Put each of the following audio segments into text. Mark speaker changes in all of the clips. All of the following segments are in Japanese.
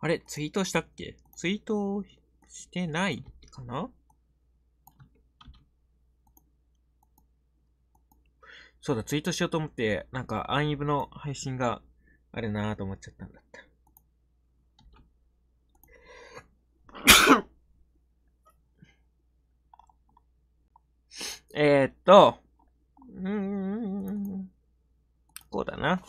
Speaker 1: あれ、ツイートしたっけ？ツイートしてないかな？そうだ、ツイートしようと思って、なんか、アンイブの配信があるなぁと思っちゃったんだった。こうだな。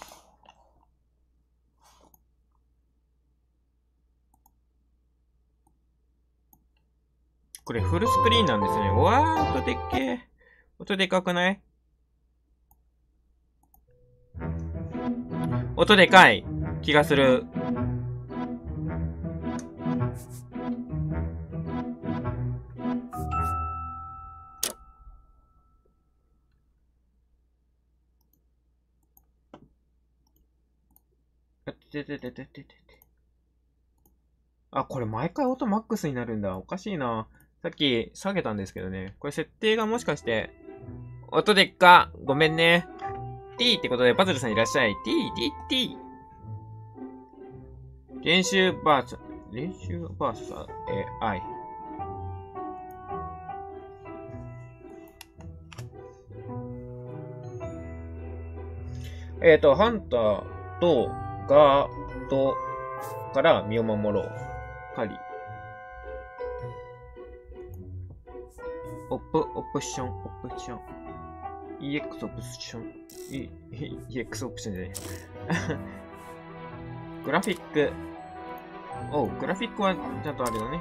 Speaker 1: これフルスクリーンなんですね。うわー、音でっけー。音でかくない？音でかい気がする。あ、これ毎回音マックスになるんだ。おかしいな。さっき下げたんですけどね。これ設定がもしかして、音でっか。ごめんね。T ってことでパズルさんいらっしゃい。T。練習バーサ、AI。ハンターとガードから身を守ろう。カリ。オプション。EX オプション。EX オプションじゃない。グラフィック。おう、グラフィックはちゃんとあれだね。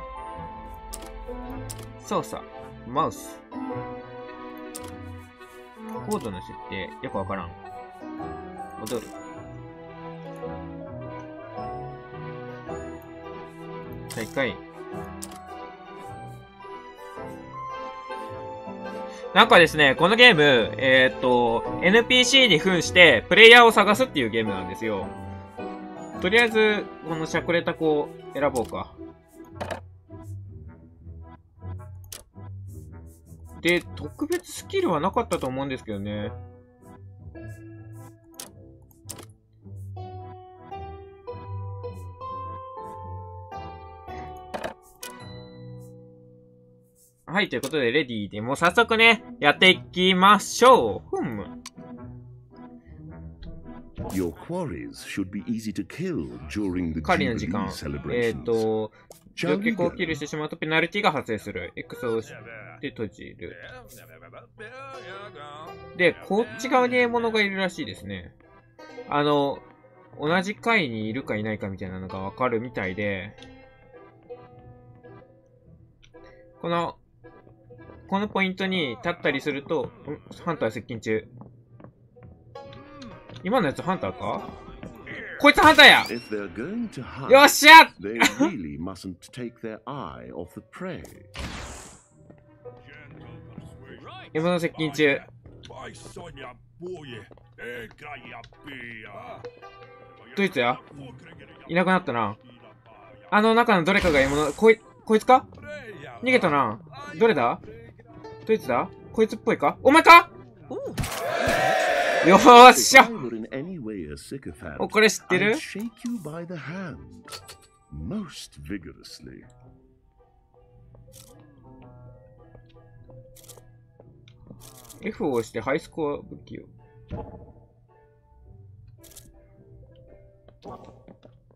Speaker 1: 操作。マウス。コードの設定、よくわからん。戻る。再開。なんかですね、このゲーム、NPC に扮してプレイヤーを探すっていうゲームなんですよ。とりあえず、このしゃくれた子を選ぼうか。で、特別スキルはなかったと思うんですけどね。はい、ということで、レディーでもう早速ね、やっていきましょう。狩りの時間。上級をキルしてしまうとペナルティが発生する。X を押して閉じる。で、こっち側に獲物がいるらしいですね。同じ階にいるかいないかみたいなのがわかるみたいで、このポイントに立ったりすると、ハンター接近中。今のやつハンターか？こいつハンターや！よっしゃ！獲物接近中。どいつや？いなくなったな。あの中のどれかが獲物、こいつか？逃げたな。どれだ？どいつだ？こいつっぽいか？お前か？よーっしゃ！お、これ知ってる？F を押してハイスコア武器を。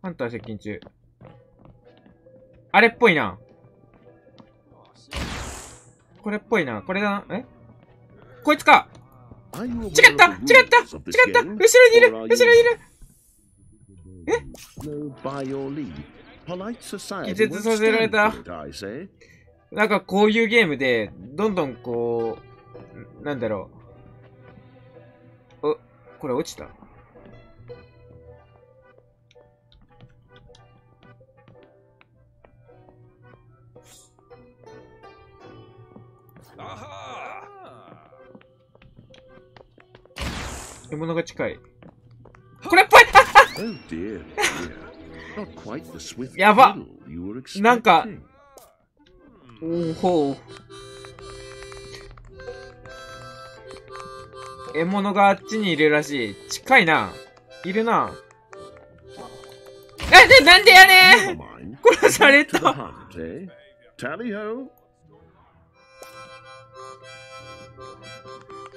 Speaker 1: ハンター接近中。あれっぽいな。これっぽいな。これだな。こいつか！違った後ろにいる気絶させられた。なんかこういうゲームで、どんどんこう、なんだろう。これ落ちた？獲物が近い。これっぽいやば！なんか、おほう。獲物があっちにいるらしい。近いな。いるな。で、なんでやねん。殺された。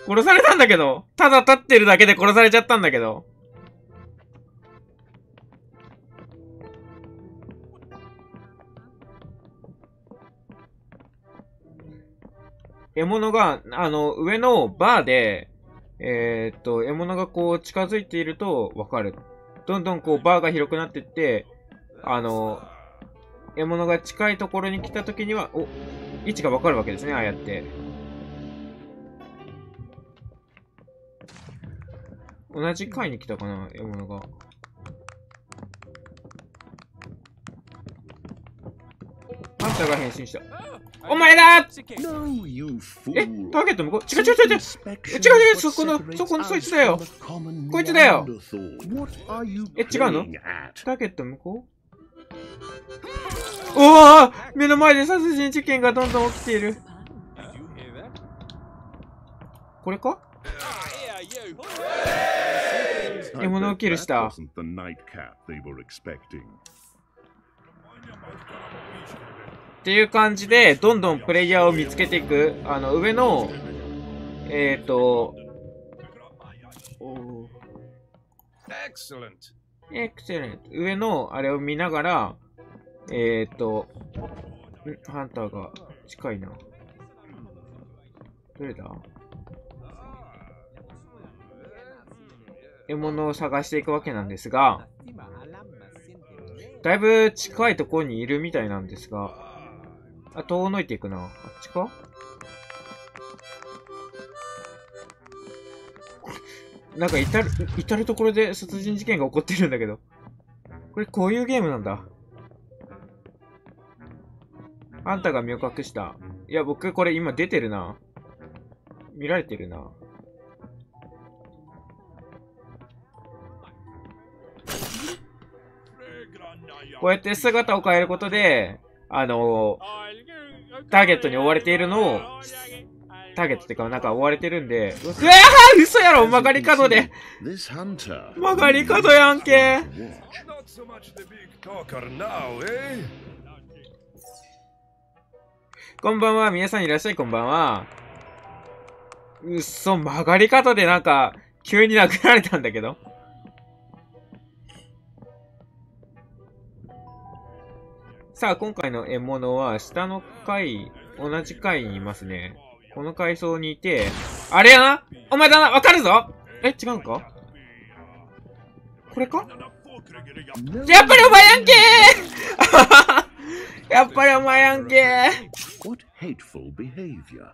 Speaker 1: 殺されたんだけど。ただ立ってるだけで殺されちゃったんだけど。獲物が、上のバーで、獲物がこう近づいているとわかる。どんどんこうバーが広くなっていって、獲物が近いところに来た時には、位置がわかるわけですね、ああやって。同じ階に来たかな、獲物が。ハンターが変身した。お前だターゲット向こう違う、そこのそいつだよこいつだよ違うのターゲット向こうおお目の前で殺人事件がどんどん起きている。これか獲物をキルした。っていう感じで、どんどんプレイヤーを見つけていく。上の、エクセレント。上の、あれを見ながら、ハンターが近いな。どれだ？獲物を探していくわけなんですが、だいぶ近いところにいるみたいなんですが、遠のいていくな。あっちか？なんか至るところで殺人事件が起こってるんだけど。こういうゲームなんだ。あんたが身を隠した。いや、僕これ今出てるな。見られてるな。こうやって姿を変えることで、ターゲットに追われているのを、ターゲットってか、なんか追われてるんで、うわー嘘やろ曲がり角で曲がり角やんけこんばんは、皆さんいらっしゃい、こんばんは。曲がり角でなんか、急に殴られたんだけど。さあ、今回の獲物は、下の階、同じ階にいますね。この階層にいて、あれやなお前だなわかるぞ違うんかこれかやっぱりお前やんけやっぱりお前やんけ
Speaker 2: What hateful behavior.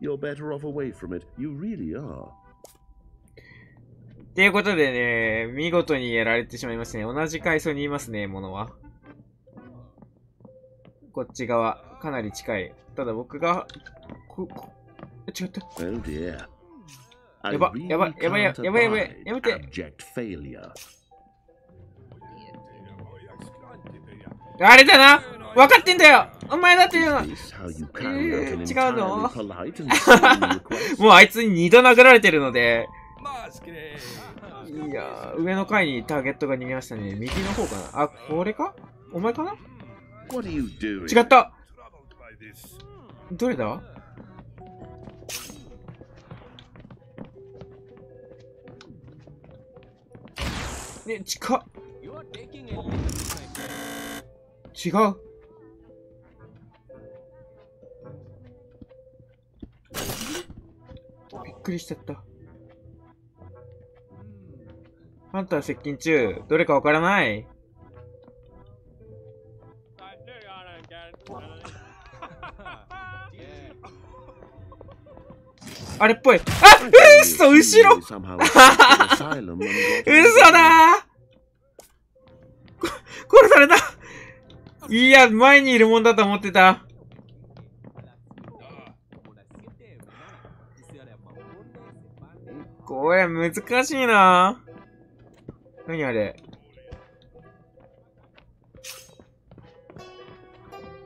Speaker 2: You're better off away from it. You really are.
Speaker 1: っていうことでね、見事にやられてしまいましたね。同じ階層にいますね、ものは。こっち側、かなり近い。ただ僕が、違った。
Speaker 2: Oh dear.
Speaker 1: やばめて。あれだな分かってんだよお前だっていうの違うのもうあいつに2度殴られてるので、いやー、上の階にターゲットが逃げましたね。右の方かなこれかお前かな違ったどれだね、近っ違うびっくりしちゃった。ハンター接近中。どれかわからない。あれっぽい。嘘後ろ嘘だ殺されたいや、前にいるもんだと思ってた。これ難しいな。何あれ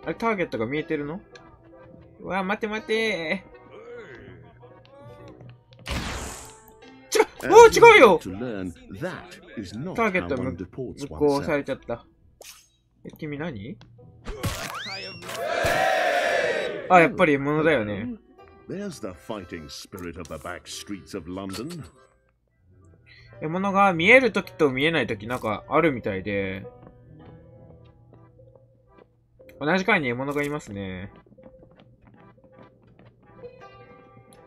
Speaker 1: あれ、ターゲットが見えてるの？うわ、待て待ておー、違うよ。
Speaker 2: To learn, that is not
Speaker 1: ターゲッ
Speaker 2: how
Speaker 1: ト
Speaker 2: one
Speaker 1: 無
Speaker 2: deports
Speaker 1: 効さ
Speaker 2: oneself.
Speaker 1: れちゃった。君何？あ、やっぱり獲物だよね。
Speaker 2: There's the fighting spirit of the back streets of London.
Speaker 1: 獲物が見えるときと見えないときなんかあるみたいで、同じ階に獲物がいますね。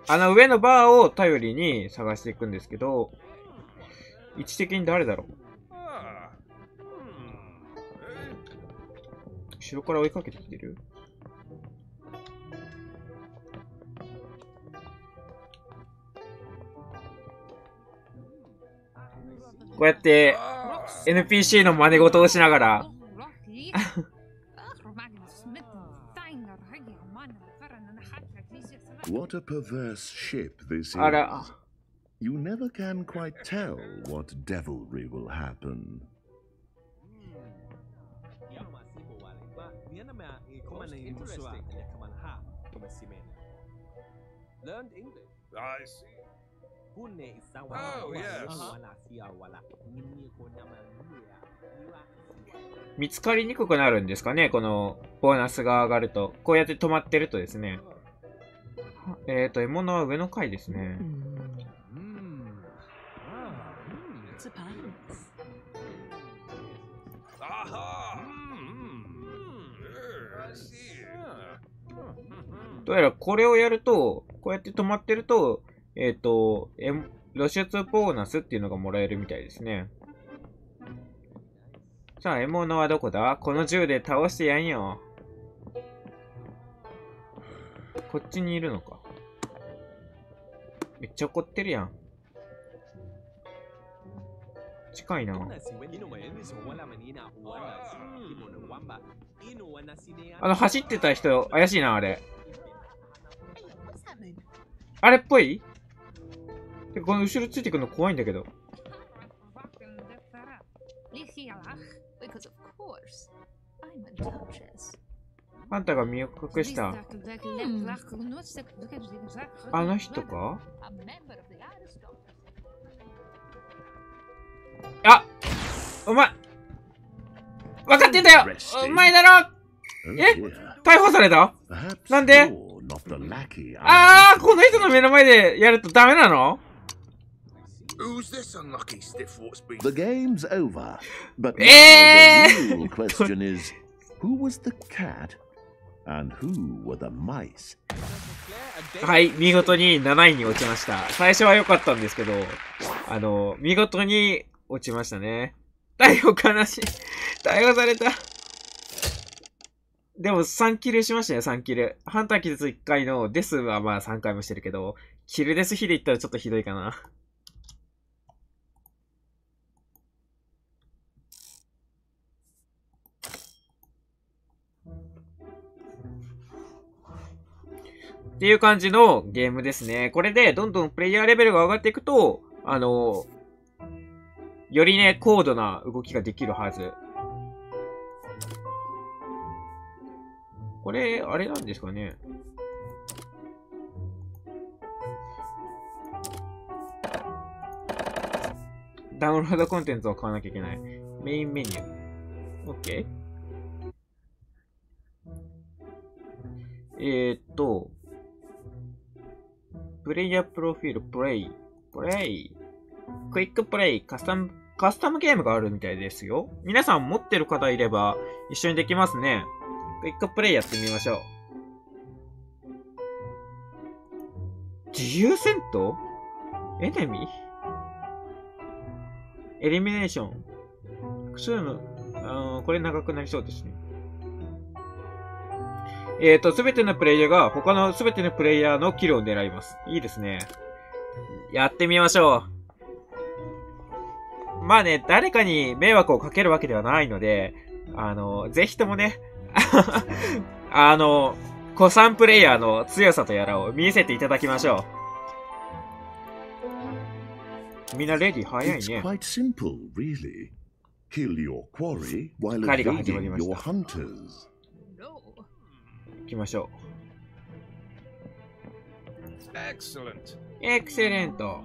Speaker 1: 上のバーを頼りに探していくんですけど、位置的に誰だろう。後ろから追いかけてきてる？こうやって NPC の真似事をしながら
Speaker 2: What a perverse ship this is.
Speaker 1: あら、
Speaker 2: You never can quite tell what devilry will happen.
Speaker 3: Learned English.
Speaker 4: I see.
Speaker 3: Oh,
Speaker 4: yes.
Speaker 1: 見つかりにくくなるんですかね、このボーナスが上がると。こうやって止まってるとですね。獲物は上の階ですね。どうやらこれをやると、こうやって止まってると、露出ボーナスっていうのがもらえるみたいですね。さあ、獲物はどこだ？この銃で倒してやんよ。こっちにいるのか。めっちゃ怒ってるやん。近いな。走ってた人、怪しいな、あれ。あれっぽい？この後ろついてくるの怖いんだけど。あんたが身を隠した。あの人か？あ！お前！分かってんだよ！お前だろ！
Speaker 2: Oh
Speaker 1: え？
Speaker 2: dear.
Speaker 1: 逮捕された？
Speaker 2: Perhaps
Speaker 1: なんで？
Speaker 2: you're not the lackey.
Speaker 1: あー、この人の目の前でやるとダメなの？
Speaker 4: Who's this unlucky stiff what's been?
Speaker 2: The game's over. But now the real question is, who was the cat and who were the mice?
Speaker 1: はい、見事に7位に落ちました。最初は良かったんですけど、見事に落ちましたね。逮捕悲しい。逮捕された。でも3キルしましたね、3キル。ハンター傷つ1回のデスはまあ3回もしてるけど、キルデス比で言ったらちょっとひどいかな。っていう感じのゲームですね。これでどんどんプレイヤーレベルが上がっていくと、よりね、高度な動きができるはず。これ、あれなんですかね。ダウンロードコンテンツを買わなきゃいけない。メインメニュー。OK。プレイヤープロフィール、プレイ。クイックプレイ、カスタムゲームがあるみたいですよ。皆さん持ってる方いれば一緒にできますね。クイックプレイやってみましょう。自由戦闘？エネミー？エリミネーション。複数の、これ長くなりそうですね。すべてのプレイヤーが他のすべてのプレイヤーのキルを狙います。いいですね。やってみましょう。まあね、誰かに迷惑をかけるわけではないので、ぜひともね、古参プレイヤーの強さとやらを見せていただきましょう。みんなレディ早い
Speaker 2: It's
Speaker 1: ね。
Speaker 2: quite simple, really. Kill your quarry while
Speaker 1: 狩りが始まり
Speaker 2: evading
Speaker 1: まし
Speaker 2: your
Speaker 1: た。
Speaker 2: hunters.
Speaker 1: 行きましょ
Speaker 4: Excellent.
Speaker 1: う。エクセレント。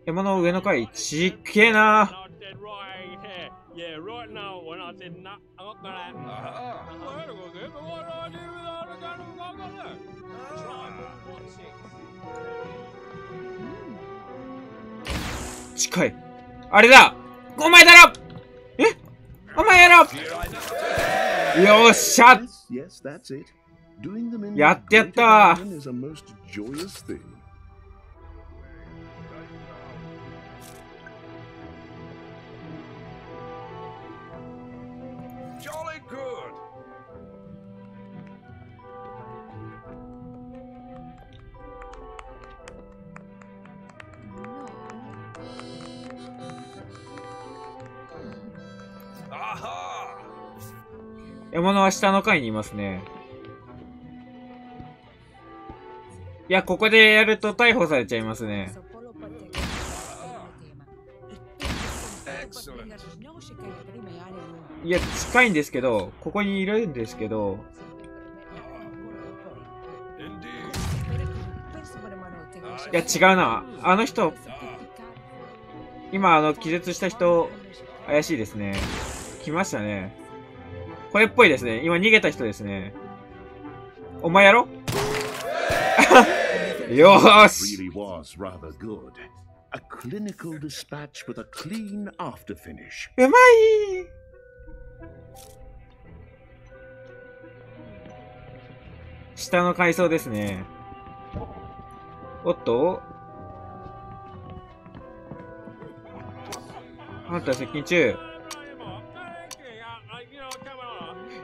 Speaker 1: 獲物上の階、ちっけえな。
Speaker 5: Yeah, right now, when I said nah, I'm not gonna. Ah.
Speaker 1: 近い。あれだ、お前だろ。え、お前やろ。よっしゃ。
Speaker 2: Yes, that's it. Doing them in
Speaker 1: やってやっ
Speaker 2: great
Speaker 1: た。
Speaker 2: abandon is a most joyous thing.
Speaker 4: Jolly good. Aha!
Speaker 1: 獲物は下の階にいますね。いや、ここでやると逮捕されちゃいますね。
Speaker 4: Excellent.
Speaker 1: いや、近いんですけど、ここにいるんですけど、
Speaker 4: Indeed.
Speaker 1: いや、違うな。あの人、今、気絶した人、怪しいですね。来ましたね。これっぽいですね。今逃げた人ですね。お前やろ。よーし。
Speaker 2: Really was rather good. A clinical dispatch with a clean after finish.
Speaker 1: うまい。下の階層ですね。おっと、ハンター接近中。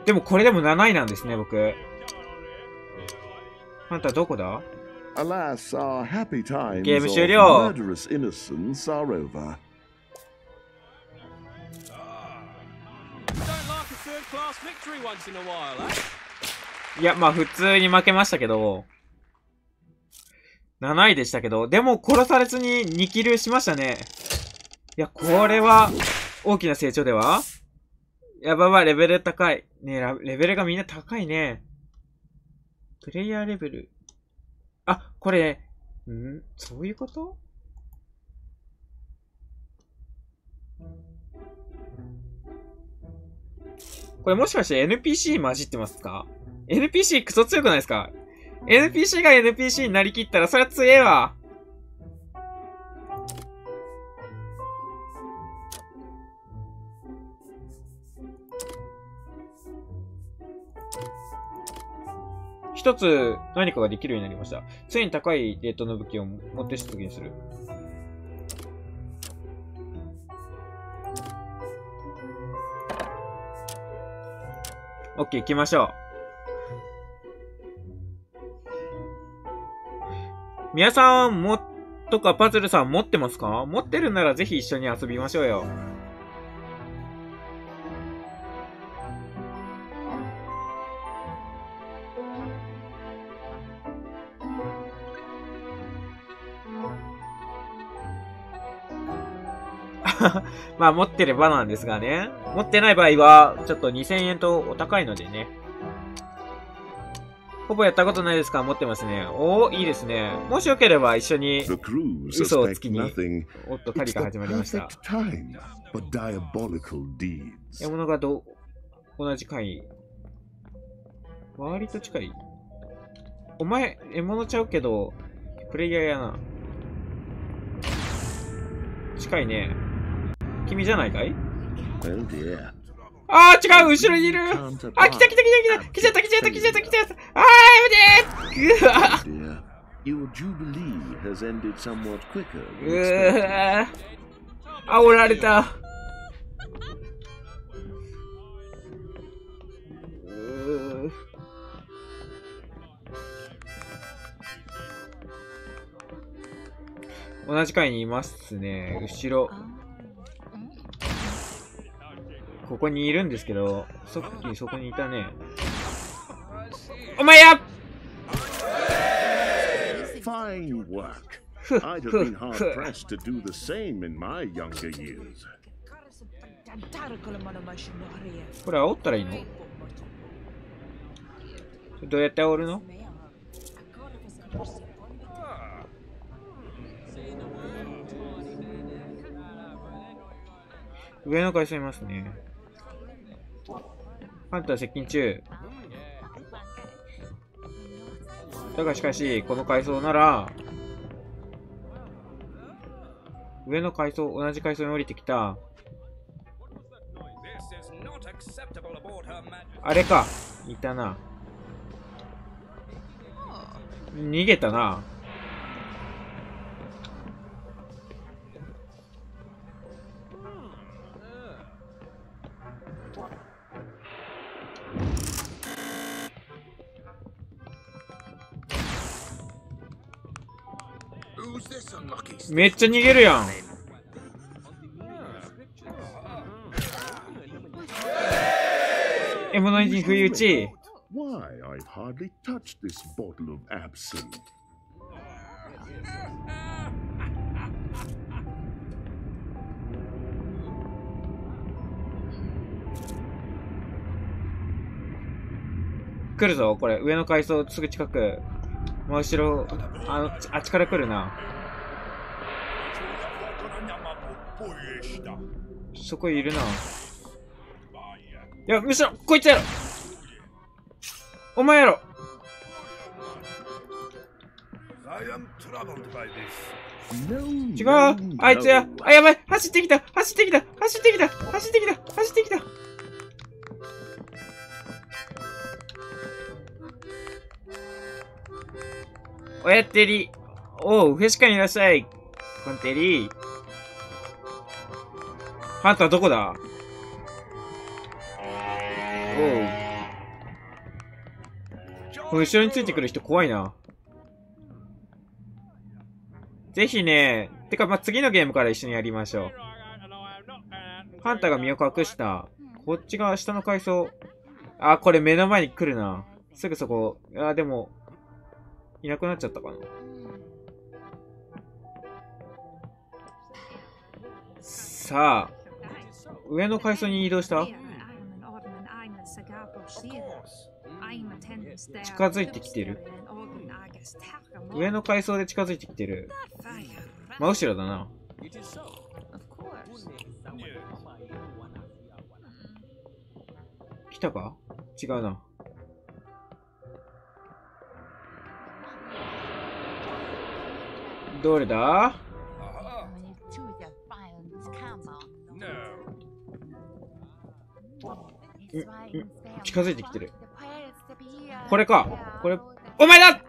Speaker 1: でもこれでも7位なんですね、僕。ハンターどこだ？
Speaker 2: Alas, our happy times
Speaker 1: Game
Speaker 2: of
Speaker 1: 終了。
Speaker 2: murderous innocence are over.
Speaker 5: Don't like a third class victory once in a while, eh?
Speaker 1: いや、まあ普通に負けましたけど、7位でしたけど、でも殺されずに2キルしましたね。いや、これは大きな成長では？やばば、レベル高い。ねえ、レベルがみんな高いね。プレイヤーレベル。あ、これ、そういうこと？これもしかして NPC 混じってますか？ NPC クソ強くないですか？ NPC が NPC になりきったらそりゃ強えわ。一つ何かができるようになりました。常に高いレートの武器を持って出撃する。オッケー、行きましょう。皆さんとかパズルさん持ってますか？持ってるならぜひ一緒に遊びましょうよ。まあ持ってればなんですがね。持ってない場合は、ちょっと2000円とお高いのでね。ほぼやったことないですか？持ってますね。おー、いいですね。もしよければ一緒に
Speaker 2: The crew
Speaker 1: 嘘をつ
Speaker 2: suspect
Speaker 1: きに、
Speaker 2: nothing.
Speaker 1: おっと、狩り
Speaker 2: It's
Speaker 1: が始
Speaker 2: the
Speaker 1: まりました。
Speaker 2: perfect time for diabolical deeds.
Speaker 1: 獲物が同じ階。割と近い。お前、獲物ちゃうけど、プレイヤーやな。近いね。君じゃないかい？
Speaker 2: Oh dear.
Speaker 1: あー、違う、後ろにいる。あ、来た。来ちゃった。あー、やめてー。うわ
Speaker 2: Oh dear. Your jubilee has ended somewhat quicker than
Speaker 1: う
Speaker 2: expected.
Speaker 1: わ煽られた。同じ階にいますね。後ろ。ここにいるんですけど、さっきそこにいたね。お前や
Speaker 2: Fine work.
Speaker 1: ふっ
Speaker 2: I'd have
Speaker 1: ふっ
Speaker 2: been hard
Speaker 1: ふっ
Speaker 2: pressed to do the same in my younger years.
Speaker 1: これ煽ったらいいの？どうやって煽るの？上の階層いますね。ハンター接近中。だがしかし、この階層なら、上の階層、同じ階層に降りてきた。あれか。いたな。逃げたな。めっちゃ逃げるやん。獲物に不意打ち。
Speaker 2: Why, I've hardly touched this bottle of absinthe.
Speaker 1: 来るぞ、これ。上の階層すぐ近く。真後ろ、あっちから来るな。そこいるな。いや、むしろ、こいつやろ。お前やろ。違う。あいつや。あ、やばい。走ってきた。走ってきた。走ってきた。走ってきた。走ってきた。おやってり。おう、フェシカにいらっしゃい。コンテリ。ハンターどこだ？おう。後ろについてくる人怖いな。ぜひね、てか、次のゲームから一緒にやりましょう。ハンターが身を隠した。こっちが下の階層。あ、これ目の前に来るな。すぐそこ。あ、でも、いなくなっちゃったかな。さあ、上の階層に移動した？近づいてきてる。上の階層で近づいてきてる。真後ろだな。来たか？違うな。どれだ？近づいてきてる。これか。これ、お前だ！違う！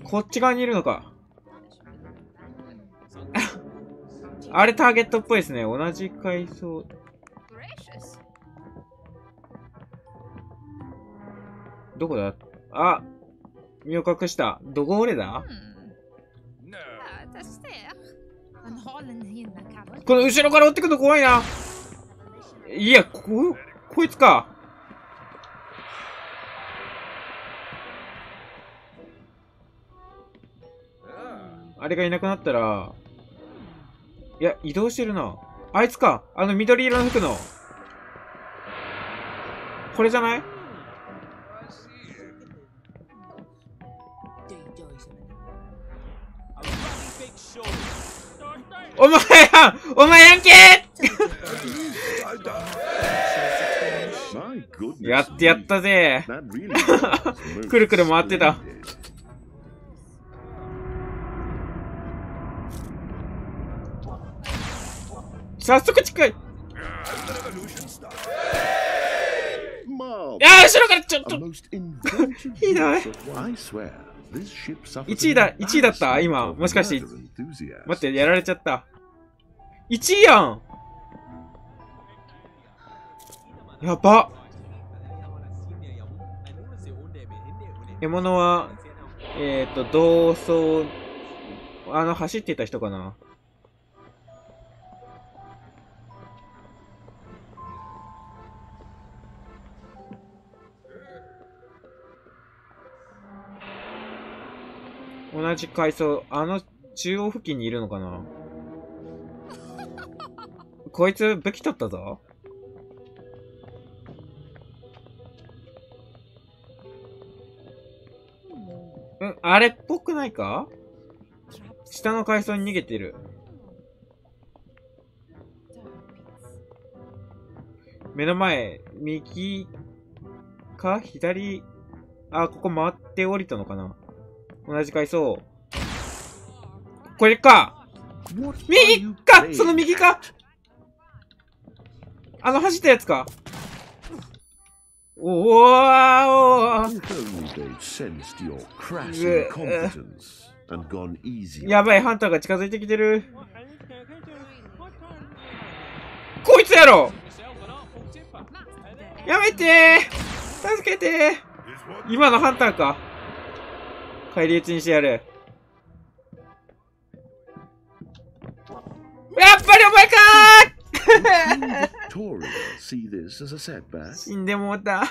Speaker 1: こっち側にいるのか。あれターゲットっぽいですね。同じ階層。どこだ？あ、身を隠した。どこ俺だ？この後ろから追ってくるの怖いな。いや、こいつか。あれがいなくなったら、いや、移動してるな。あいつか。あの緑色の服の。これじゃない？お前やんけやってやったぜ。くるくる回ってた。早速近い。いやー、後ろからちょっとひどい。1位だった今。もしかして、待って、やられちゃった。1位やん。やば。獲物は、同窓、走ってた人かな。同じ階層、中央付近にいるのかな。こいつ武器取ったぞ。あれっぽくないか？下の階層に逃げてる。目の前、右か左。あ、ここ回って降りたのかな。同じ階層。これか。右か、その右か。走ったやつか。おーやばい、ハンターが近づいてきてる。こいつやろ。やめてー、助けてー。今のハンターか。返り討ちにしてやる。やっぱりお前かー死んでもうた。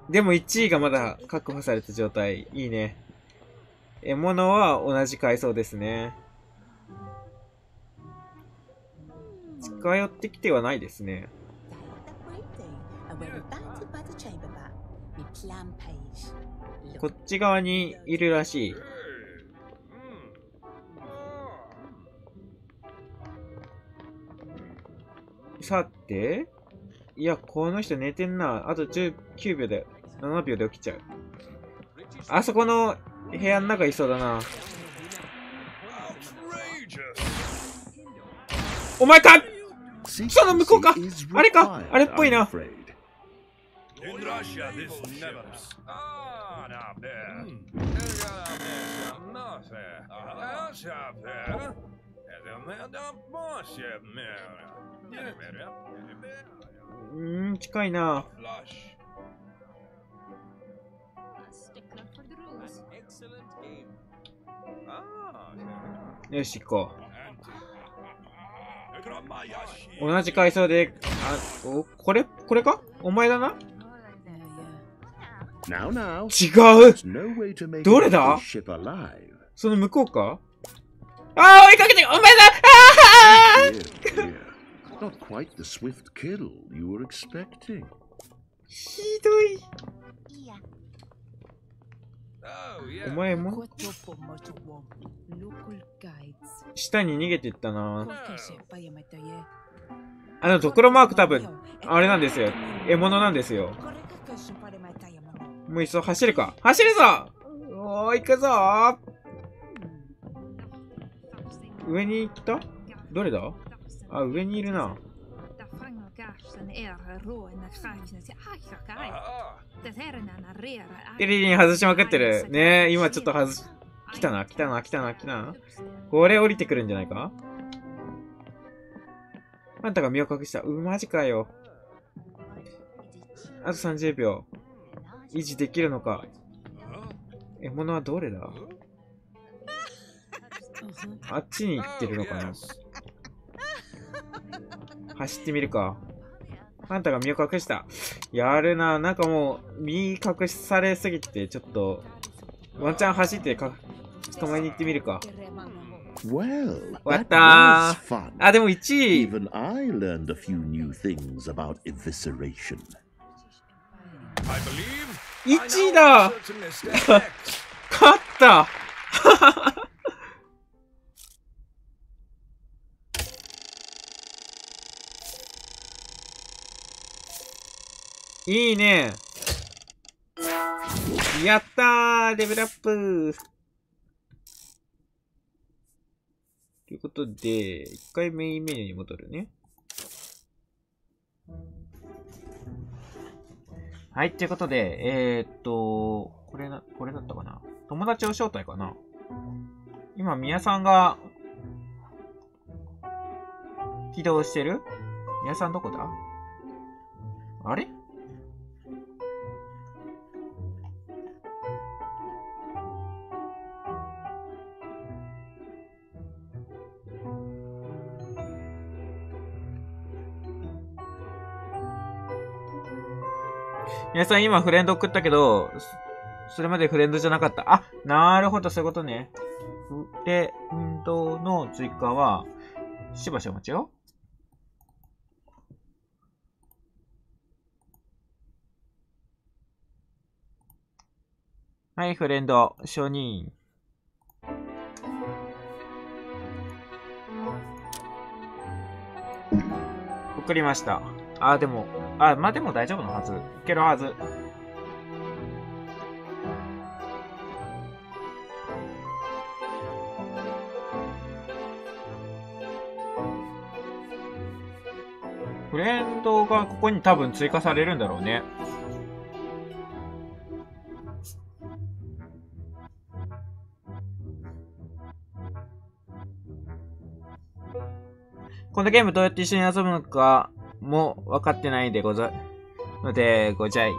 Speaker 1: でも1位がまだ確保された状態。いいね。獲物は同じ階層ですね。近寄ってきてはないですね。こっち側にいるらしい。さて、いや、この人寝てんな。あと19秒で、7秒で起きちゃう。あそこの部屋の中いそうだな。お前か！その向こうか！あれか！あれっぽいな。近いな。よし、行こう。同じ階層で、これか？お前だな？違う！どれだ？その向こうか？追いかけて！お前だ！ひどい。お前も下に逃げていったな。ドクロマーク多分、あれなんですよ。獲物なんですよ。もういっそ走るか。走るぞ！おー、行くぞー。上に行った？どれだ？あ、上にいるな。テレビに外しまくってる。ねえ、今ちょっと来たな。これ降りてくるんじゃないか？あんたが身を隠した。マジかよ。あと30秒。維持できるのか。獲物はどれだ？あっちに行ってるのかな。走ってみるか。あんたが身を隠した。やるな。なんかもう、身隠されすぎて、ちょっと、ワンチャン走って捕まえに行ってみるか。終わったー。あ、でも1位。1位だ勝ったいいね。やったー、レベルアップ。ということで、一回メインメニューに戻るね。はい、ということで、これだったかな。友達を招待かな。今、宮さんが、起動してる？宮さんどこだ？あれ？皆さん今フレンド送ったけど、それまでフレンドじゃなかった。あ、なるほど、そういうことね。フレンドの追加は、しばしお待ちよ。はい、フレンド、承認。送りました。でも、まあ、でも大丈夫のはず。いけるはず。フレンドがここに多分追加されるんだろうね。このゲームどうやって一緒に遊ぶのかも分かってないんでござのでごじゃい。い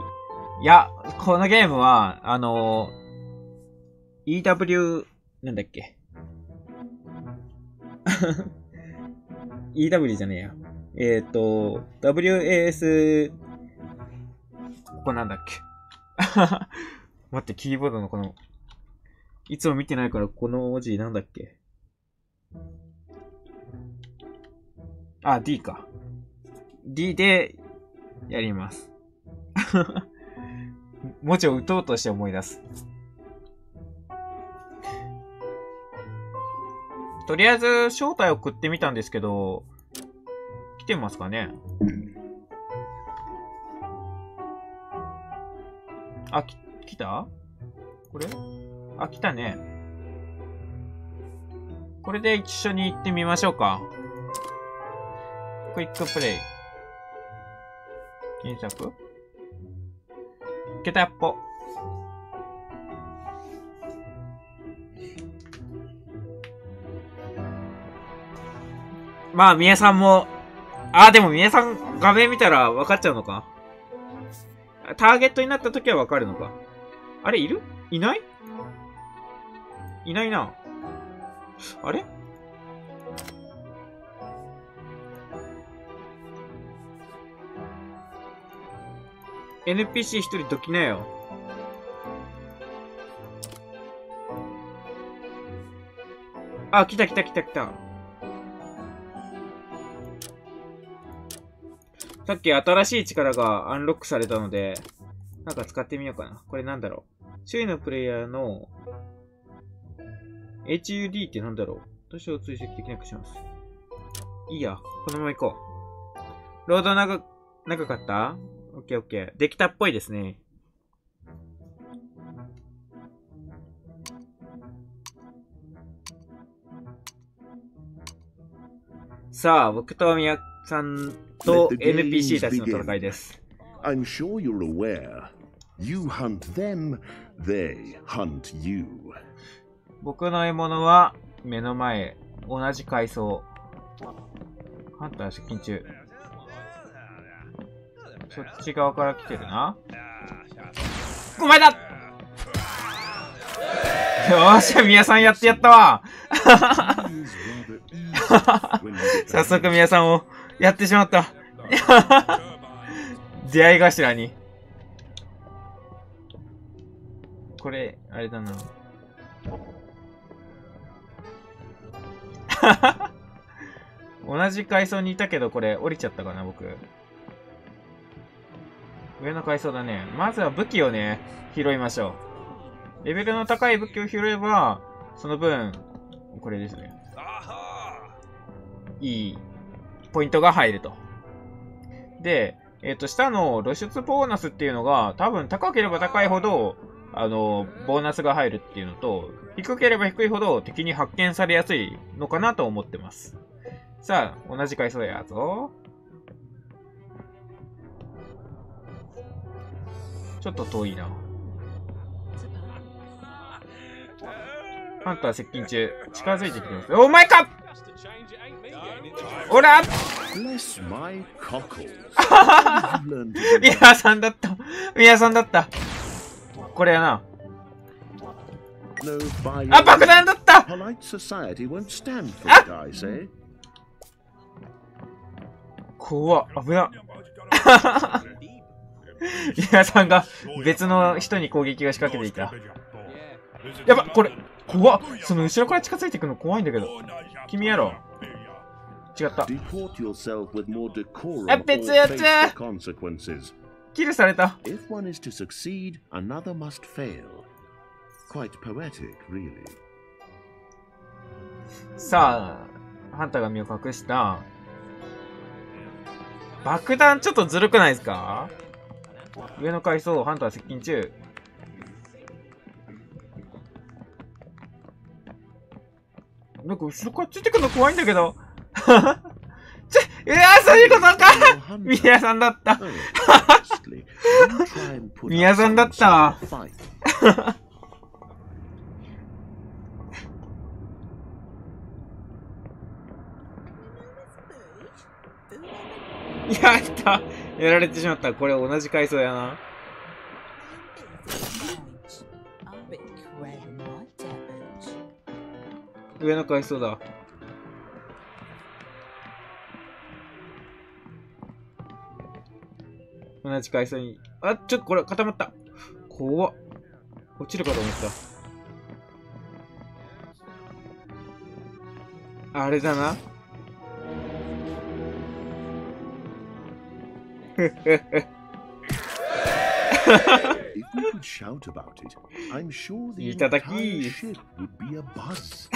Speaker 1: や、このゲームは、EW、なんだっけEW じゃねえや。WAS、ここなんだっけ待って、キーボードのこの、いつも見てないからこの文字なんだっけD か。D でやります。文字を打とうとして思い出す。とりあえず招待を送ってみたんですけど、来てますかね？来た？これ？来たね。これで一緒に行ってみましょうか。クイックプレイ。検索？ゲタッポ。まあ、みやさんも、でもみやさん画面見たら分かっちゃうのか。ターゲットになった時は分かるのか。あれ、いる？いない？いないな。あれ？NPC 一人どきなよ。来た。さっき新しい力がアンロックされたので、なんか使ってみようかな。これなんだろう。周囲のプレイヤーの HUD ってなんだろう。年を追跡できなくします。いいや。このまま行こう。ロード長かった？オッケー。できたっぽいですね。さあ、僕と宮さんと NPC たちの戦いです。
Speaker 2: I'm sure you're aware. You hunt them, they hunt you.
Speaker 1: 僕の獲物は目の前、同じ階層。ハンター接近中。そっち側から来てるな。お前だ！よーし、宮さんやってやったわ早速宮さんをやってしまった出会い頭に。これ、あれだな。同じ階層にいたけど、これ降りちゃったかな、僕。上の階層だね。まずは武器をね、拾いましょう。レベルの高い武器を拾えば、その分、これですね。いいポイントが入ると。で、下の露出ボーナスっていうのが、多分高ければ高いほど、ボーナスが入るっていうのと、低ければ低いほど敵に発見されやすいのかなと思ってます。さあ、同じ階層やぞ。ちょっと遠いな。ハンター接近中。近づいてきてます。お前か！おら宮さんだった。宮さんだった。これやな。爆弾だった！怖っ、危な。宮さんが別の人に攻撃が仕掛けていた。やば、これ、怖っ。その後ろから近づいてくるの怖いんだけど。君やろ。違った。別やつ！キルされた。
Speaker 2: Quite poetic, really.
Speaker 1: さあ、ハンターが身を隠した。爆弾ちょっとずるくないですか？上の階層、ハンター接近中。なんか後ろからついてくるの怖いんだけど。うわ、そういうことか。宮さんだった。宮さんだった。やった。やられてしまった。これ同じ階層やな。上の階層だ。同じ階層に。あ、ちょっとこれ固まった。怖っ。落ちるかと思った。あれだな。
Speaker 2: If we could shout about it, I'm sure the entire ship would be a buzz.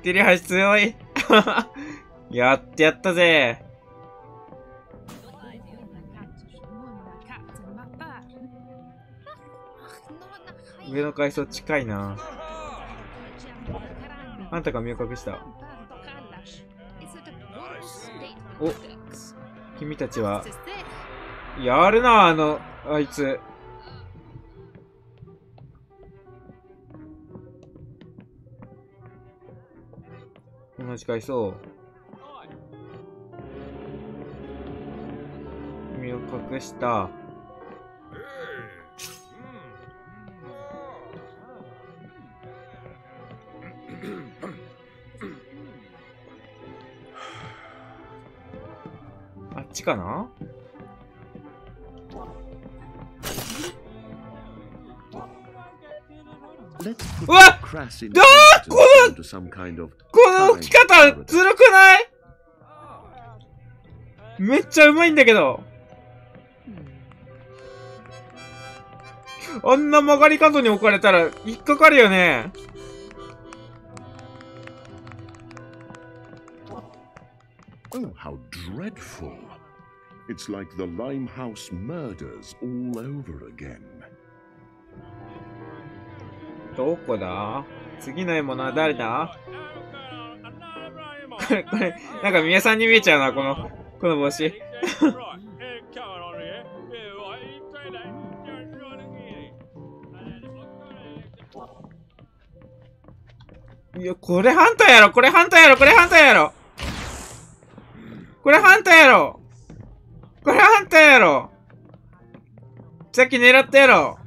Speaker 1: テレハシ強い。やってやったぜ。上の階層近いな。あんたが身を隠した。お、君たちはやるな、あいつ。同じ階層。身を隠した。あっちかな？うわっ！この置き方ずるくない？めっちゃうまいんだけど。あんな曲がり角に置かれたら引っかかるよね。
Speaker 2: Oh, how dreadful. It's like the Limehouse murders all over again.
Speaker 1: どこだ？次の獲物は誰だ？これ、なんか宮さんに見えちゃうな、この帽子。いや、これハンターやろ、これハンターやろ、これハンターやろ。これハンターやろ。これハンターやろ。さっき狙ったやろ。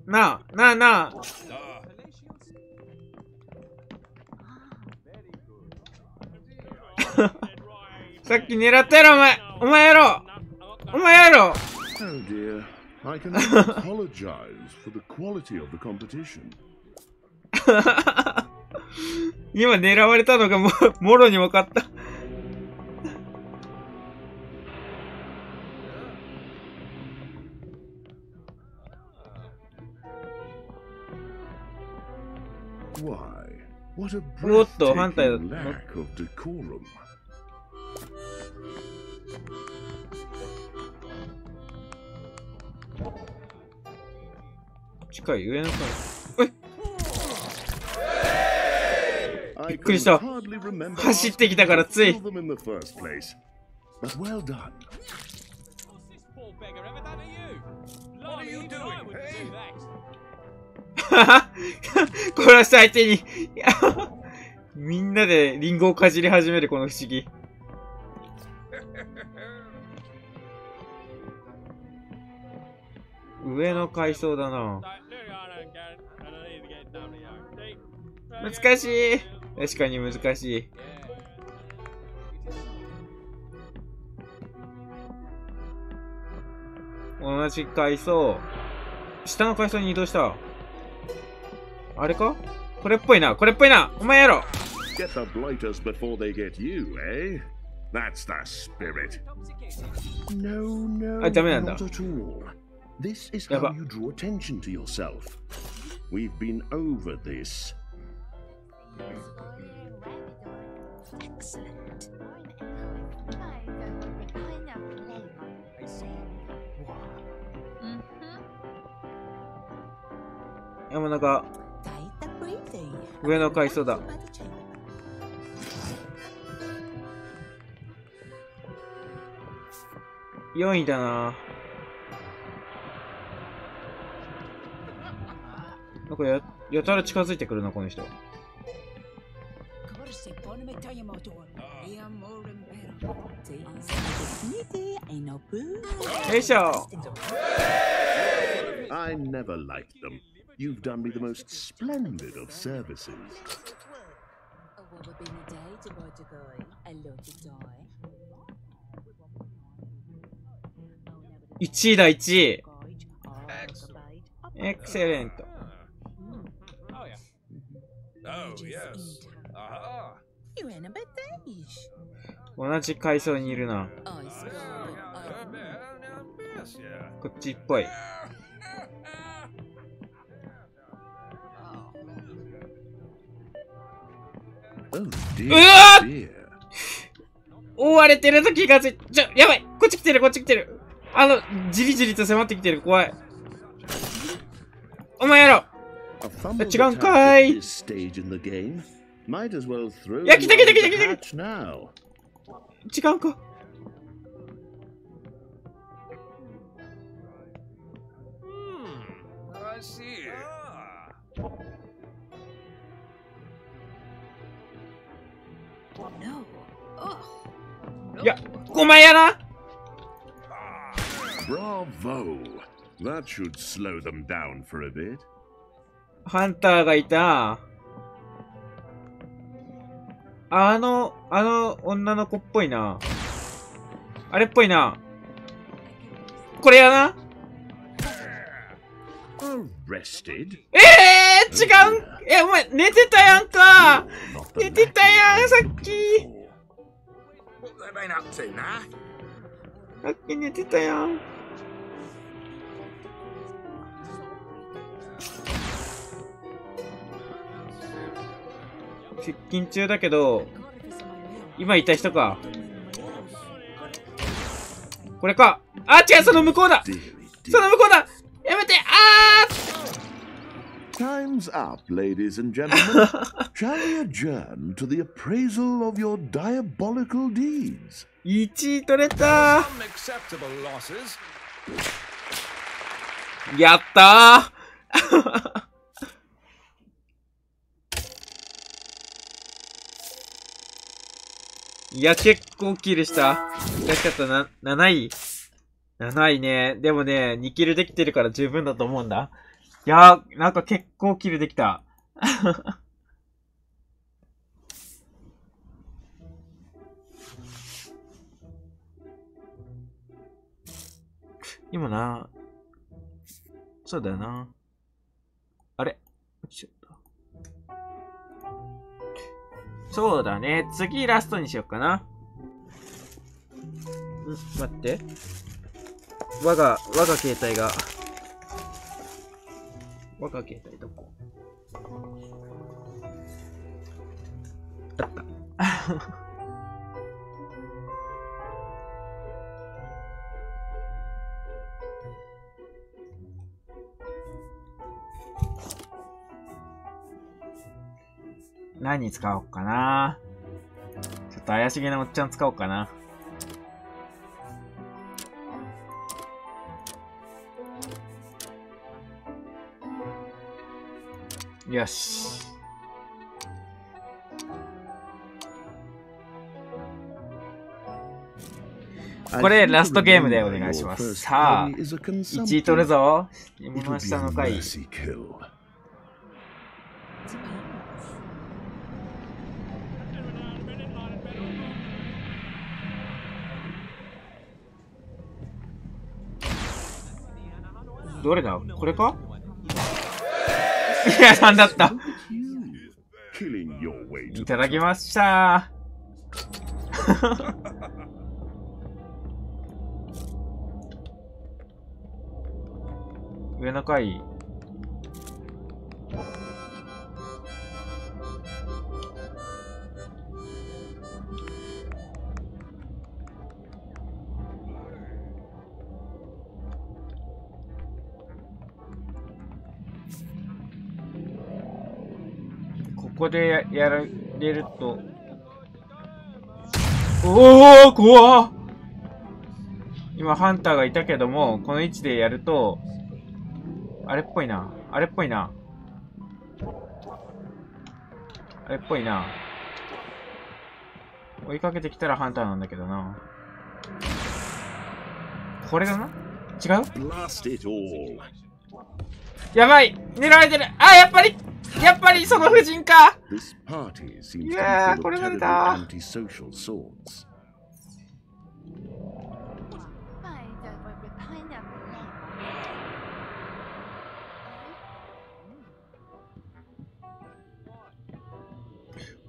Speaker 1: なあ、なあ、なあ。さっき狙ったやろ、お前。お前やろ。お前やろ。
Speaker 2: Oh dear. I can apologize for the quality of the competition.
Speaker 1: 今狙われたのがもろに分かった。
Speaker 2: Why, what a
Speaker 1: おっと、反対だ。
Speaker 2: lack of decorum.
Speaker 1: 近い、上の階。びっくりした。走ってきたからつい。殺した相手にみんなでリンゴをかじり始めるこの不思議。上の階層だな。難しい。確かに難しい。同じ階層。下の階層に移動した。あれか？これっぽいな。これっぽいな。お前やろ。
Speaker 2: Get the blighters before they get you, eh? That's the spirit.
Speaker 5: Intoxicating.
Speaker 2: No, no,
Speaker 1: Ah, damn it,
Speaker 2: not at all. This is
Speaker 1: Yeah,
Speaker 2: how
Speaker 1: but-
Speaker 2: you draw attention to yourself. We've been over this.
Speaker 6: Excellent.
Speaker 5: I see.
Speaker 1: 山中、上の階層だ。4位だな。なんかやたら近づいてくるな、この人。よいしょ。
Speaker 2: I never liked them. You've done me the most splendid of services.
Speaker 1: 1位だ、1位。エクセレント。
Speaker 5: Oh yeah.
Speaker 4: Oh, yes. Aha.
Speaker 1: 同じ階層にいるな。
Speaker 4: Yes, yeah.
Speaker 1: こっちっぽい。
Speaker 2: Oh
Speaker 1: う
Speaker 2: dear,
Speaker 1: わ
Speaker 2: dear.
Speaker 1: 追われてると気がついやばい、こっち来てる、こっち来てる。じりじりと迫ってきてる、怖い。お前やろ。
Speaker 2: A fumbled
Speaker 1: Chicken
Speaker 2: attack
Speaker 1: Kai.
Speaker 2: at this stage in the game. Might as well throw
Speaker 1: Yeah,
Speaker 2: you
Speaker 1: kita, kita,
Speaker 2: out of
Speaker 1: kita,
Speaker 2: the
Speaker 1: kita.
Speaker 2: hatch now.
Speaker 1: 違うか。
Speaker 4: I see. Ah.
Speaker 1: いや、お前やな。
Speaker 2: Bravo. That should slow them down for a bit.
Speaker 1: ハンターがいた。あの女の子っぽいな。あれっぽいな。これやな。
Speaker 2: Arrested?
Speaker 1: 違う。お前、寝てたやんか。
Speaker 2: Not the
Speaker 1: 寝てたやん、さっ
Speaker 2: looking
Speaker 1: き。
Speaker 4: What they been up to now?
Speaker 1: さっき寝てたやん。接近中だけど、今いた人か。これか。あ、違う、その向こうだ。
Speaker 2: dearie
Speaker 1: そ
Speaker 2: dear.
Speaker 1: の向こうだ。やめて。
Speaker 2: Time's up, ladies and gentlemen. Shall we adjourn to the appraisal of your diabolical deeds?
Speaker 1: 1位取れた。
Speaker 4: Unacceptable losses.
Speaker 1: やったー。いや、結構キルした。悔しかったな。7位。7位ね。でもね、2キルできてるから十分だと思うんだ。いやー、なんか結構キルできた。今な、そうだよな。あれ落ちちゃった。そうだね。次ラストにしよっかな。待って。我が携帯が。我が携帯どこ？あった。何使おうかな。ちょっと怪しげなおっちゃん使おうかな。よし。これラストゲームでお願いします。さあ、1位取るぞ。芋の下の回。どれだ？これか？いや、なんだった。いただきました。上の階。ここでやられると。おお、怖っ。今ハンターがいたけども、この位置でやると、あれっぽいな。あれっぽいな。あれっぽいな。追いかけてきたらハンターなんだけどな。これだな？違う？
Speaker 2: Blast it all.
Speaker 1: やばい！狙われてる！あ、やっぱりその夫人か！
Speaker 2: This party seems to be
Speaker 1: Yeah,
Speaker 2: full of
Speaker 1: これなん
Speaker 2: terrible
Speaker 1: だ。
Speaker 2: antisocial sorts.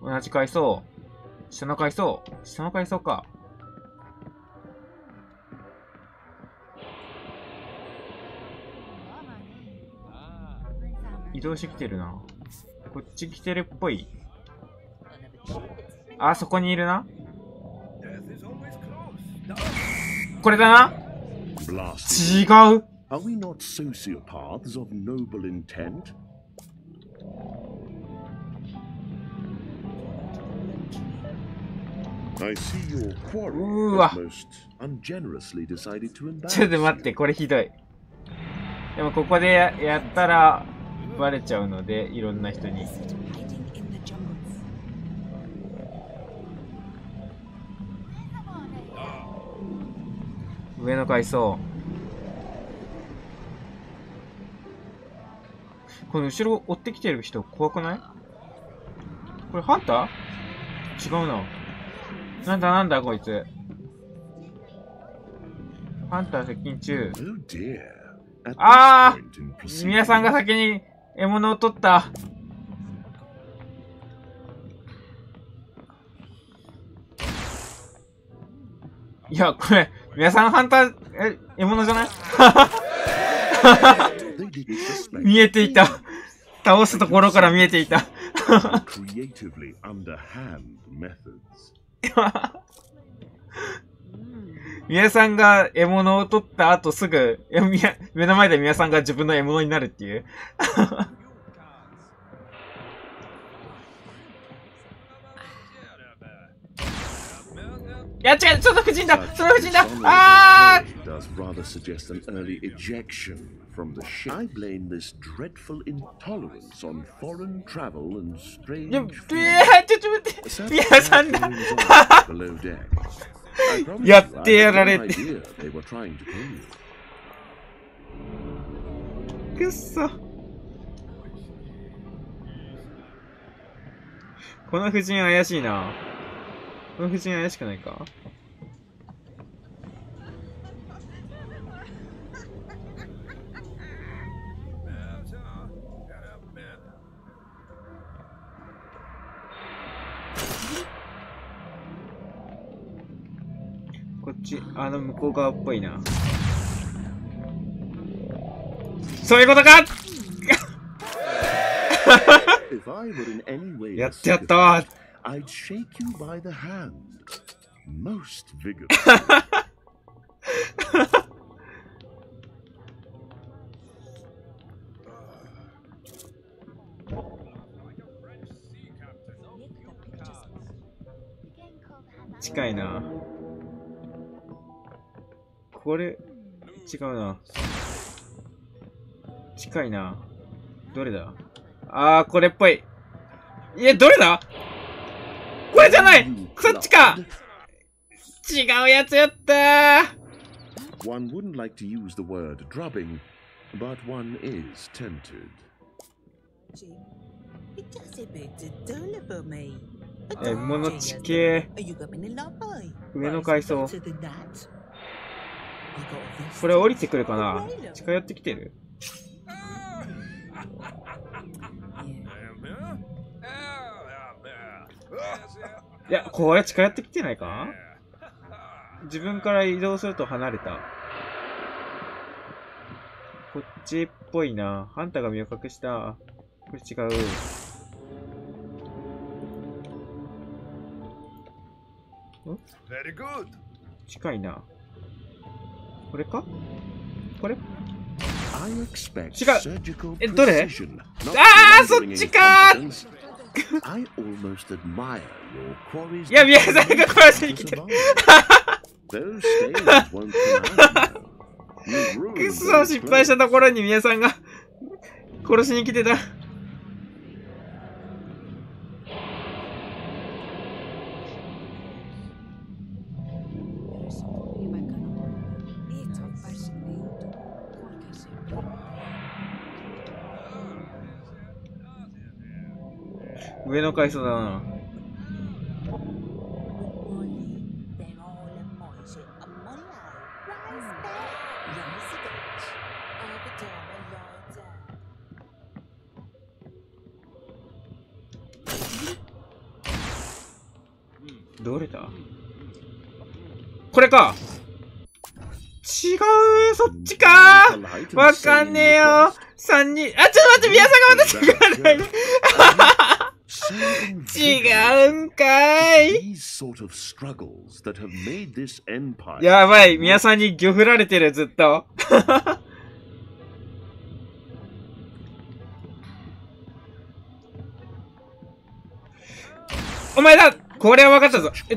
Speaker 1: 同じ階層。下の階層。下の階層か。移動してきてるな。こっち来てるっぽい。あ、そこにいるな。これだな。
Speaker 2: Blast
Speaker 1: 違
Speaker 2: it.
Speaker 1: う。
Speaker 2: Are we not sociopaths of noble intent? I see your quarry
Speaker 1: Ooh.
Speaker 2: has most ungenerously decided to
Speaker 1: ちょっ
Speaker 2: embarrass
Speaker 1: と待って、
Speaker 2: you.
Speaker 1: これひどい。でもここでやったらバレちゃうので、いろんな人に。上の階層。この後ろ追ってきてる人怖くない？これハンター？違うな。なんだこいつ。ハンター接近中。
Speaker 2: Oh dear. At this
Speaker 1: Ah!
Speaker 2: point in proceedings,
Speaker 1: 皆さんが先に獲物を取った。いや、これ、皆さんハンター、獲物じゃない？
Speaker 2: they didn't suspect
Speaker 1: 見えていた。倒すところから見えていた。
Speaker 2: creatively underhand methods.
Speaker 1: 皆さんが獲物を取った後すぐ、目の前で皆さんが自分の獲物になるっていう。いや、違う、その夫人だ！
Speaker 2: Such
Speaker 1: その夫人だ！
Speaker 2: dishonorable
Speaker 1: あ
Speaker 2: play does rather suggest an early ejection from the ship. I blame this dreadful intolerance on foreign travel and
Speaker 1: ー！
Speaker 2: strange
Speaker 1: ちょっ
Speaker 2: food.
Speaker 1: と待って！
Speaker 2: Sad
Speaker 1: 皆さんだ！
Speaker 2: goings on below deck. I promise
Speaker 1: や
Speaker 2: you,
Speaker 1: って
Speaker 2: I
Speaker 1: や
Speaker 2: had
Speaker 1: ら
Speaker 2: no
Speaker 1: れて。
Speaker 2: idea they were trying to kill you.
Speaker 1: くっそ。この夫人怪しいな。この夫人怪しくないか？こっち、向こう側っぽいな。そういうことか！
Speaker 2: If I were in any way
Speaker 1: や
Speaker 2: a
Speaker 1: ってやったわ！
Speaker 2: sycophant, I'd shake you by the hand. Most vigorously.
Speaker 1: 近いな。これ、違うな。近いな。どれだ？あー、これっぽい。いや、どれだ？これじゃない！そっちか！違うやつやったー！
Speaker 2: One wouldn't like to use the word drubbing, but one is tempted.
Speaker 6: Jim, it does a bit adorable, me.
Speaker 1: 物地形。
Speaker 6: Are you going in love, boy?
Speaker 1: 上の階層。
Speaker 6: Better than that? I got a vest
Speaker 1: これ降りてくるかな？近寄ってきてる？ いや、これ近寄ってきてないか？自分から移動すると離れた。こっちっぽいな。ハンターが身を隠した。これ違う。
Speaker 4: Very good.
Speaker 1: 近いな。これか？これ？
Speaker 2: I expect
Speaker 1: 違う。
Speaker 2: surgical
Speaker 1: どれ？
Speaker 2: precision,
Speaker 1: あー、
Speaker 2: not
Speaker 1: そっ
Speaker 2: blundering
Speaker 1: ちかー。
Speaker 2: incompetence. I almost admire your quarry's
Speaker 1: いや、宮さんが殺しに来てる。
Speaker 2: Those stains won't come out now. You've
Speaker 1: く
Speaker 2: ruined
Speaker 1: そ、
Speaker 2: those
Speaker 1: 失敗した
Speaker 2: clothes.
Speaker 1: ところに宮さんが殺しに来てた。上の階層だな。どれだ？これか。違う、そっちかー。わかんねえよ。3人。あ、ちょっと待って、宮さんがまた違うない。違うんかーい。
Speaker 2: These sort of struggles that have made this empire.
Speaker 1: やばい、宮さんに魚振られてる、ずっと。お前だ。これは分かったぞ。違う？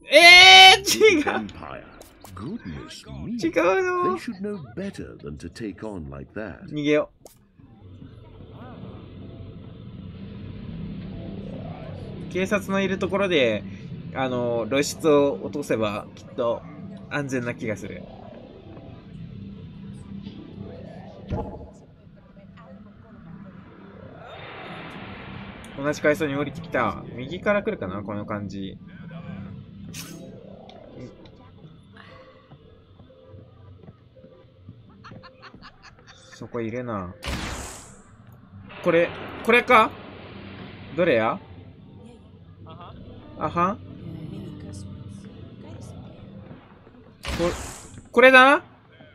Speaker 2: Empire. Goodness me.
Speaker 1: 違う
Speaker 2: They
Speaker 1: の。
Speaker 2: should know better than to take on like that.
Speaker 1: 逃げよう。警察のいるところで、露出を落とせば、きっと安全な気がする。同じ階層に降りてきた。右から来るかなこの感じ。そこいるな。これか？どれや？あはん？これだな？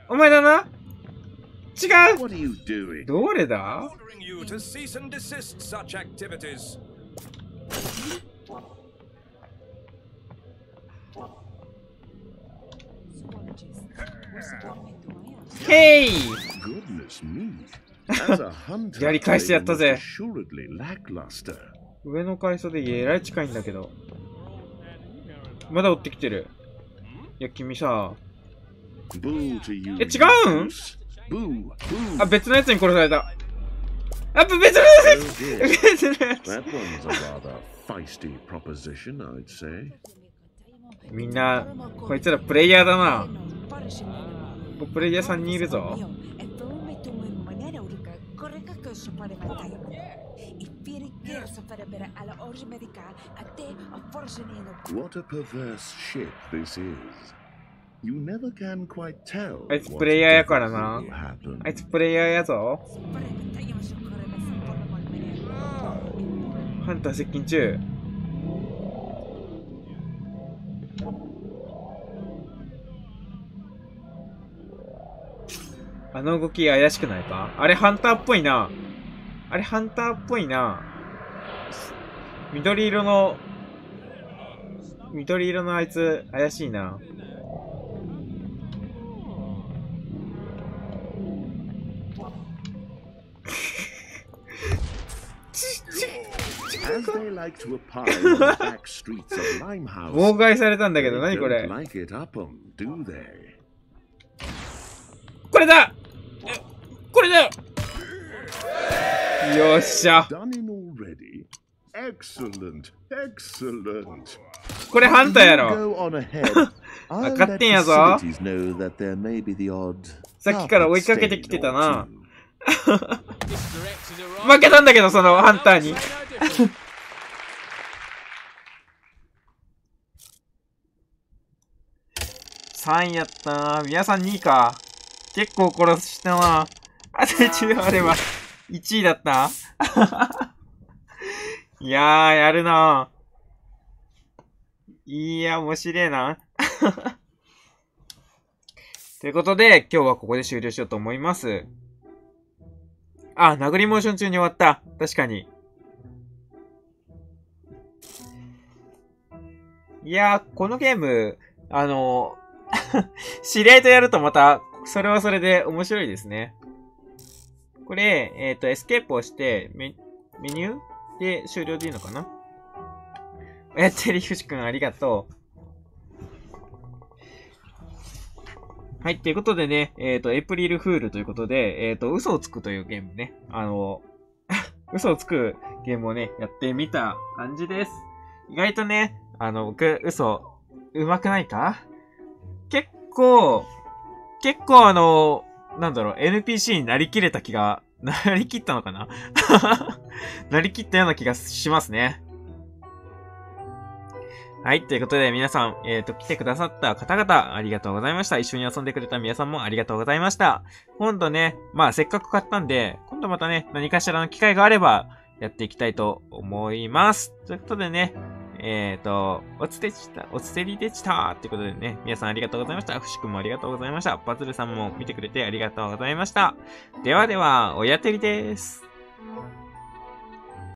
Speaker 1: お前だな？違う！
Speaker 2: What are you doing?
Speaker 1: どれだ？
Speaker 5: Ordering you to cease and desist such activities.
Speaker 1: ヘイ！
Speaker 2: Goodness me. As a hunter,
Speaker 1: やり返してやったぜ。
Speaker 2: assuredly lackluster.
Speaker 1: 上の階層でえらい近いんだけど。まだ追ってきてる。いや、君さ。
Speaker 2: Boo to you.
Speaker 1: え、違うん？
Speaker 2: Boo, boo.
Speaker 1: あ、別のやつに殺された。あ、別のや
Speaker 2: Oh
Speaker 1: つ
Speaker 2: dear.
Speaker 1: 別のやつ
Speaker 2: That one's a rather feisty proposition, I'd say.
Speaker 1: みんな、こいつらプレイヤーだな。プレイヤー3人いるぞ。
Speaker 2: What a perverse ship this is. You never can quite tell.
Speaker 1: あいつプレイヤーやからな。
Speaker 2: what will happen.
Speaker 1: あいつプレイヤーやぞ。ハンター接近中。あの動き怪しくないか？あれハンターっぽいな。あれハンターっぽいな。緑色のあいつ怪しいな。
Speaker 2: As they like to apply on the back streets of Limehouse,
Speaker 1: 妨害されたんだけ
Speaker 2: they
Speaker 1: ど、何これ？
Speaker 2: don't like it up 'em, do they?
Speaker 1: これだ！これだよ！よっしゃ。
Speaker 2: Done in already? Excellent, excellent.
Speaker 1: これハンターや
Speaker 2: You
Speaker 1: ろ。
Speaker 2: go on ahead. I'll
Speaker 1: 分かっ
Speaker 2: let
Speaker 1: てんやぞ。
Speaker 2: facilities know that there may be the odd
Speaker 1: さっきから追い
Speaker 2: carpet
Speaker 1: かけてきて
Speaker 2: stain
Speaker 1: た
Speaker 2: or
Speaker 1: な。
Speaker 5: Mr. X is arrived.
Speaker 1: 負けたんだけど、そのハンターに。
Speaker 5: Say no different.
Speaker 1: 3位やったな。皆さん2位か。結構殺したな。あ、違う、あれは。1位だったいやー、やるな。いや、面白いな。ということで、今日はここで終了しようと思います。あ、殴りモーション中に終わった。確かに。いやー、このゲーム、知り合いとやるとまた、それはそれで面白いですね。これ、エスケープをして、メニューで終了でいいのかな？テリフシ君ありがとう。はい、ということでね、エイプリルフールということで、嘘をつくというゲームね。嘘をつくゲームをね、やってみた感じです。意外とね、僕、嘘、上手くないか？結構なんだろう、NPC になりきれた気が、なりきったのかななりきったような気がしますね。はい。ということで、皆さん、来てくださった方々、ありがとうございました。一緒に遊んでくれた皆さんもありがとうございました。今度ね、まあ、せっかく買ったんで、今度またね、何かしらの機会があれば、やっていきたいと思います。ということでね、おつてりでしたってことでね、皆さんありがとうございました。ふしくんもありがとうございました。パズルさんも見てくれてありがとうございました。ではでは、おやてりです。